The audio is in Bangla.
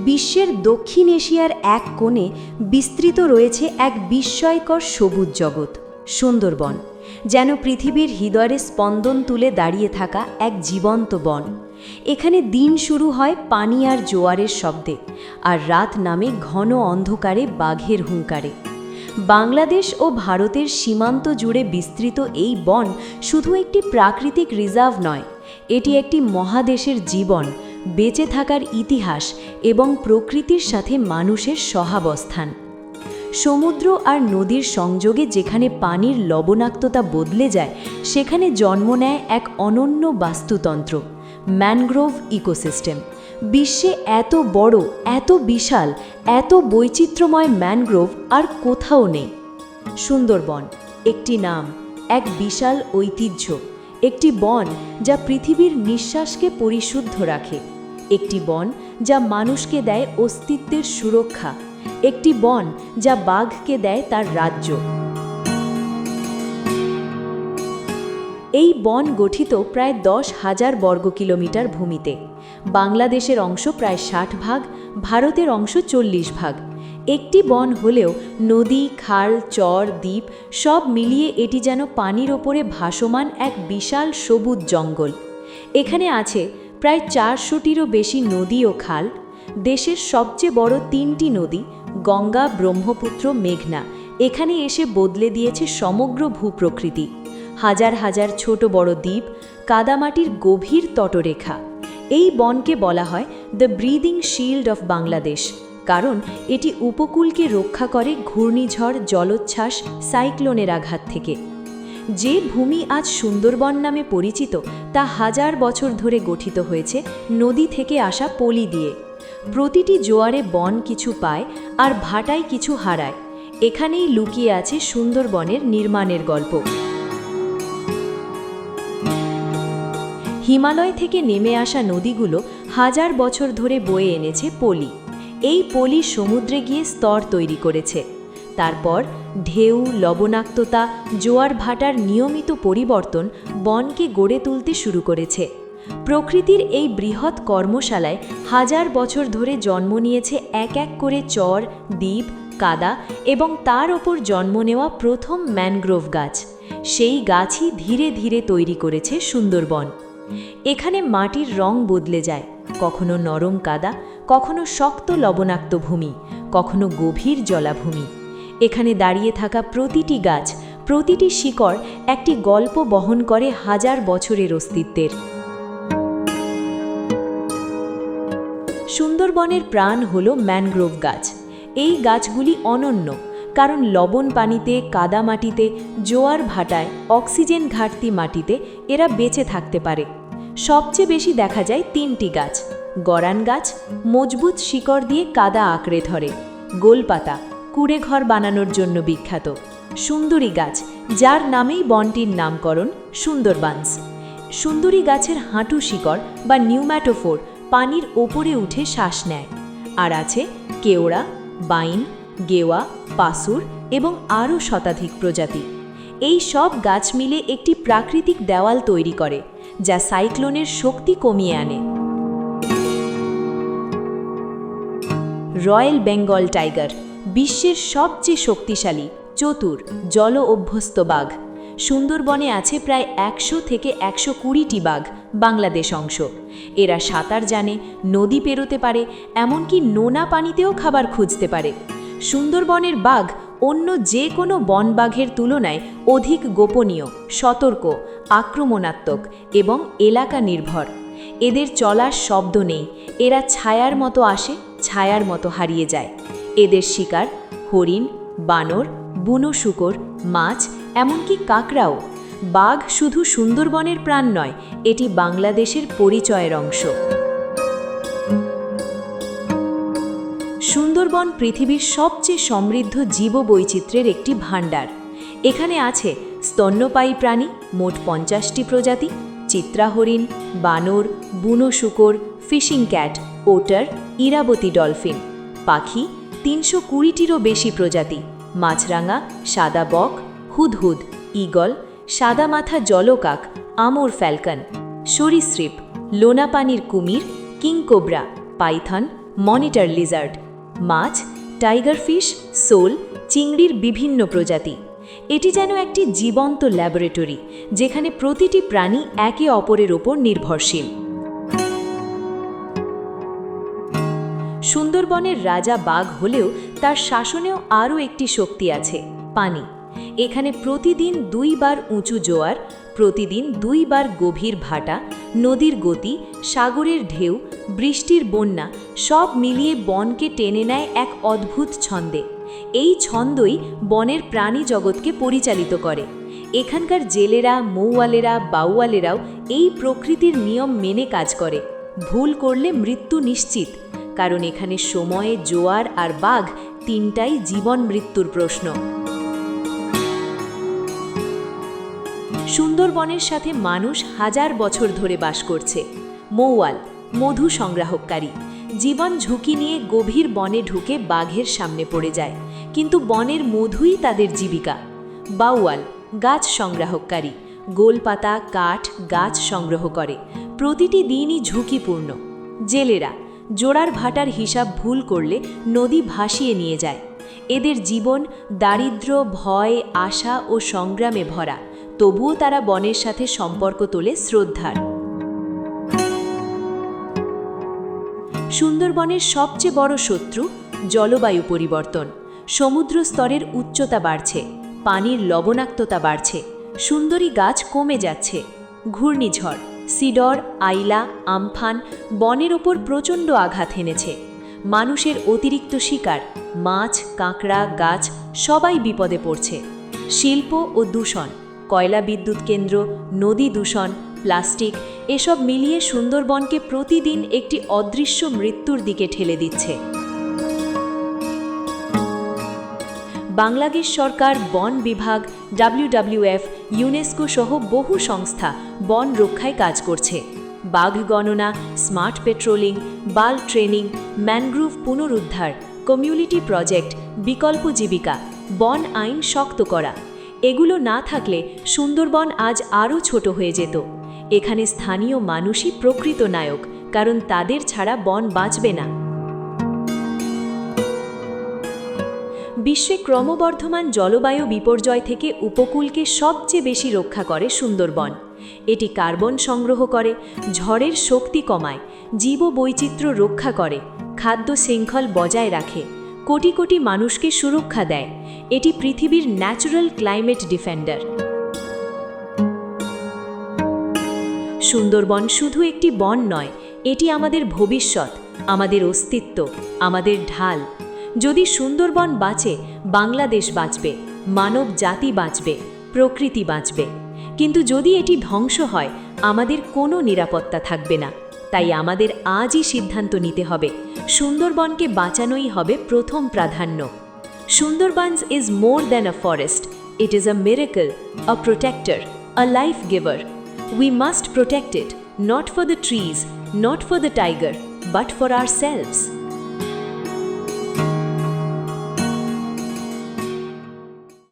বিশ্বের দক্ষিণ এশিয়ার এক কোণে বিস্তৃত রয়েছে এক বিস্ময়কর সবুজ জগৎ, সুন্দরবন, যেন পৃথিবীর হৃদয়ে স্পন্দন তুলে দাঁড়িয়ে থাকা এক জীবন্ত বন। এখানে দিন শুরু হয় পানি আর জোয়ারের শব্দে, আর রাত নামে ঘন অন্ধকারে বাঘের হুঙ্কারে। বাংলাদেশ ও ভারতের সীমান্ত জুড়ে বিস্তৃত এই বন শুধু একটি প্রাকৃতিক রিজার্ভ নয়, এটি একটি মহাদেশের জীবন, বেঁচে থাকার ইতিহাস এবং প্রকৃতির সাথে মানুষের সহাবস্থান। সমুদ্র আর নদীর সংযোগে যেখানে পানির লবণাক্ততা বদলে যায়, সেখানে জন্ম নেয় এক অনন্য বাস্তুতন্ত্র, ম্যানগ্রোভ ইকোসিস্টেম। বিশ্বে এত বড়, এত বিশাল, এত বৈচিত্র্যময় ম্যানগ্রোভ আর কোথাও নেই। সুন্দরবন একটি নাম, এক বিশাল ঐতিহ্য, একটি বন যা পৃথিবীর নিঃশ্বাসকে পরিশুদ্ধ রাখে, একটি বন যা মানুষকে দেয় অস্তিত্বের সুরক্ষা, একটি বন যা বাঘকে দেয় তার রাজ্য। এই বন গঠিত প্রায় 10,000 বর্গ কিলোমিটার ভূমিতে। বাংলাদেশের অংশ প্রায় 60 ভাগ, ভারতের অংশ 40 ভাগ। একটি বন হলেও নদী, খাল, চর, দ্বীপ সব মিলিয়ে এটি যেন পানির ওপরে ভাসমান এক বিশাল সবুজ জঙ্গল। এখানে আছে প্রায় 400টিরও বেশি নদী ও খাল। দেশের সবচেয়ে বড় 3টি নদী, গঙ্গা, ব্রহ্মপুত্র, মেঘনা, এখানে এসে বদলে দিয়েছে সমগ্র ভূপ্রকৃতি। হাজার হাজার ছোট বড় দ্বীপ, কাদামাটির গভীর তটরেখা। এই বনকে বলা হয় the breathing shield of Bangladesh, কারণ এটি উপকূলকে রক্ষা করে ঘূর্ণিঝড়, জলোচ্ছ্বাস, সাইক্লোনের আঘাত থেকে। যে ভূমি আজ সুন্দরবন নামে পরিচিত, তা হাজার বছর ধরে গঠিত হয়েছে নদী থেকে আসা পলি দিয়ে। প্রতিটি জোয়ারে বন কিছু পায় আর ভাটায় কিছু হারায়। এখানেই লুকিয়ে আছে সুন্দরবনের নির্মাণের গল্প। হিমালয় থেকে নেমে আসা নদীগুলো হাজার বছর ধরে বয়ে এনেছে পলি। এই পলি সমুদ্রে গিয়ে স্তর তৈরি করেছে। তারপর ঢেউ, লবণাক্ততা, জোয়ার ভাটার নিয়মিত পরিবর্তন বনকে গড়ে তুলতে শুরু করেছে। প্রকৃতির এই বৃহৎ কর্মশালায় হাজার বছর ধরে জন্ম নিয়েছে এক এক করে চর, দ্বীপ, কাদা এবং তার ওপর জন্ম নেওয়া প্রথম ম্যানগ্রোভ গাছ। সেই গাছই ধীরে ধীরে তৈরি করেছে সুন্দরবন। এখানে মাটির রং বদলে যায়, কখনো নরম কাদা, কখনো শক্ত লবণাক্ত ভূমি, কখনো গভীর জলাভূমি। এখানে দাঁড়িয়ে থাকা প্রতিটি গাছ, প্রতিটি শিকড় একটি গল্প বহন করে হাজার বছরের অস্তিত্বের। সুন্দরবনের প্রাণ হল ম্যানগ্রোভ গাছ। এই গাছগুলি অনন্য, কারণ লবণ পানিতে, কাদা মাটিতে, জোয়ার ভাটায়, অক্সিজেন ঘাটতি মাটিতে এরা বেঁচে থাকতে পারে। সবচেয়ে বেশি দেখা যায় 3টি গাছ। গরান গাছ মজবুত শিকড় দিয়ে কাদা আঁকড়ে ধরে, গোলপাতা কুড়ে ঘর বানানোর জন্য বিখ্যাত, সুন্দরী গাছ যার নামেই বনটির নামকরণ সুন্দরবানস। সুন্দরী গাছের হাঁটু শিকড় বা নিউম্যাটোফোর পানির ওপরে উঠে শ্বাস নেয়। আর আছে কেওড়া, বাইন, গেওয়া, পাসুর এবং আরও শতাধিক প্রজাতি। এই সব গাছ মিলে একটি প্রাকৃতিক দেওয়াল তৈরি করে, যা সাইক্লোনের শক্তি কমিয়ে আনে। রয়্যাল বেঙ্গল টাইগার বিশ্বের সবচেয়ে শক্তিশালী, চতুর, জল অভ্যস্ত বাঘ। সুন্দরবনে আছে প্রায় 100 থেকে 120টি বাঘ, বাংলাদেশ অংশ। এরা সাঁতার জানে, নদী পেরোতে পারে, এমনকি নোনা পানিতেও খাবার খুঁজতে পারে। সুন্দরবনের বাঘ অন্য যে কোনো বনবাঘের তুলনায় অধিক গোপনীয়, সতর্ক, আক্রমণাত্মক এবং এলাকা নির্ভর। এদের চলার শব্দ নেই, এরা ছায়ার মতো আসে, ছায়ার মতো হারিয়ে যায়। এদের শিকার হরিণ, বানর, বুনো শূকর, মাছ, এমনকি কাকড়াও। বাঘ শুধু সুন্দরবনের প্রাণ নয়, এটি বাংলাদেশের পরিচয়ের অংশ। সুন্দরবন পৃথিবীর সবচেয়ে সমৃদ্ধ জীববৈচিত্র্যের একটি ভাণ্ডার। এখানে আছে স্তন্যপায়ী প্রাণী মোট 50টি প্রজাতি, চিত্রা হরিণ, বানর, বুনো শূকর, ফিশিং ক্যাট, ওটার, ইরাবতী ডলফিন। পাখি 320টিরও বেশি প্রজাতি, মাছরাঙা, সাদা বক, হুদহুদ, ঈগল, সাদা মাথা জলকাক, আমর ফ্যালকন। সরীসৃপ লোনাপানির কুমির, কিংকোবরা, পাইথন, মনিটর লিজার্ড, মাছ, টাইগার ফিশ, সোল, চিংড়ির বিভিন্ন প্রজাতি। এটি যেন একটি জীবন্ত ল্যাবরেটরি, যেখানে প্রতিটি প্রাণী একে অপরের ওপর নির্ভরশীল। সুন্দরবনের রাজা বাঘ হলেও তার শাসনেও আরও একটি শক্তি আছে, পানি। এখানে প্রতিদিন 2 বার উঁচু জোয়ার, প্রতিদিন 2 বার গভীর ভাটা, নদীর গতি, সাগরের ঢেউ, বৃষ্টির বন্যা সব মিলিয়ে বনকে টেনে নেয় এক অদ্ভুত ছন্দে। এই ছন্দই বনের প্রাণী জগৎকে পরিচালিত করে। এখানকার জেলেরা, মৌয়ালেরা, বাউয়ালেরাও এই প্রকৃতির নিয়ম মেনে কাজ করে। ভুল করলে মৃত্যু নিশ্চিত, কারণ এখানে সময়ে, জোয়ার আর বাঘ তিনটাই জীবন মৃত্যুর প্রশ্ন। সুন্দরবনের সাথে মানুষ হাজার বছর ধরে বাস করছে। মৌয়াল, মধু সংগ্রাহককারী, জীবন ঝুঁকি নিয়ে গভীর বনে ঢুকে বাঘের সামনে পড়ে যায়, কিন্তু বনের মধুই তাদের জীবিকা। বাউয়াল, গাছ সংগ্রাহককারী, গোলপাতা, কাঠ, গাছ সংগ্রহ করে, প্রতিটি দিনই ঝুঁকিপূর্ণ। জেলেরা, জোড়ার ভাটার হিসাব ভুল করলে নদী ভাসিয়ে নিয়ে যায়। এদের জীবন দারিদ্র্য, ভয়, আশা ও সংগ্রামে ভরা, তবুও তারা বনের সাথে সম্পর্ক তোলে শ্রদ্ধার। সুন্দরবনের সবচেয়ে বড় শত্রু জলবায়ু পরিবর্তন। সমুদ্র স্তরের উচ্চতা বাড়ছে, পানির লবণাক্ততা বাড়ছে, সুন্দরী গাছ কমে যাচ্ছে। ঘূর্ণিঝড়, সিডর, আইলা, আমফান বনের ওপর প্রচণ্ড আঘাত হেনেছে। মানুষের অতিরিক্ত শিকার, মাছ, কাঁকড়া, গাছ সবাই বিপদে পড়ছে। শিল্প ও দূষণ, কয়লা বিদ্যুৎ কেন্দ্র, নদী দূষণ, প্লাস্টিক এসব মিলিয়ে সুন্দরবনকে প্রতিদিন একটি অদৃশ্য মৃত্যুর দিকে ঠেলে দিচ্ছে। বাংলাদেশ সরকার, বন বিভাগ, WWF, ইউনেস্কো সহ বহু সংস্থা বন রক্ষায় কাজ করছে। বাঘ গণনা, smart patrolling, bulk training, mangrove পুনরুদ্ধার, কমিউনিটি প্রজেক্ট, বিকল্প জীবিকা, বন আইন শক্ত করা, এগুলো না থাকলে সুন্দরবন আজ আরও ছোট হয়ে যেত। এখানে স্থানীয় মানুষই প্রকৃত নায়ক, কারণ তাদের ছাড়া বন বাঁচবে না। বিশ্বে ক্রমবর্ধমান জলবায়ু বিপর্যয় থেকে উপকূলকে সবচেয়ে বেশি রক্ষা করে সুন্দরবন। এটি কার্বন সংগ্রহ করে, ঝড়ের শক্তি কমায়, জীববৈচিত্র্য রক্ষা করে, খাদ্য শৃঙ্খল বজায় রাখে, কোটি কোটি মানুষকে সুরক্ষা দেয়। এটি পৃথিবীর ন্যাচারাল ক্লাইমেট ডিফেন্ডার। সুন্দরবন শুধু একটি বন নয়, এটি আমাদের ভবিষ্যৎ, আমাদের অস্তিত্ব, আমাদের ঢাল। যদি সুন্দরবন বাঁচে, বাংলাদেশ বাঁচবে, মানব জাতি বাঁচবে, প্রকৃতি বাঁচবে। কিন্তু যদি এটি ধ্বংস হয়, আমাদের কোনো নিরাপত্তা থাকবে না। তাই আমাদের আজই সিদ্ধান্ত নিতে হবে, সুন্দরবনকে বাঁচানোই হবে প্রথম প্রাধান্য। Sundarbans is more than a forest, it is a miracle, a protector, a life giver. We must protect it, not for the trees, not for the tiger, but for ourselves.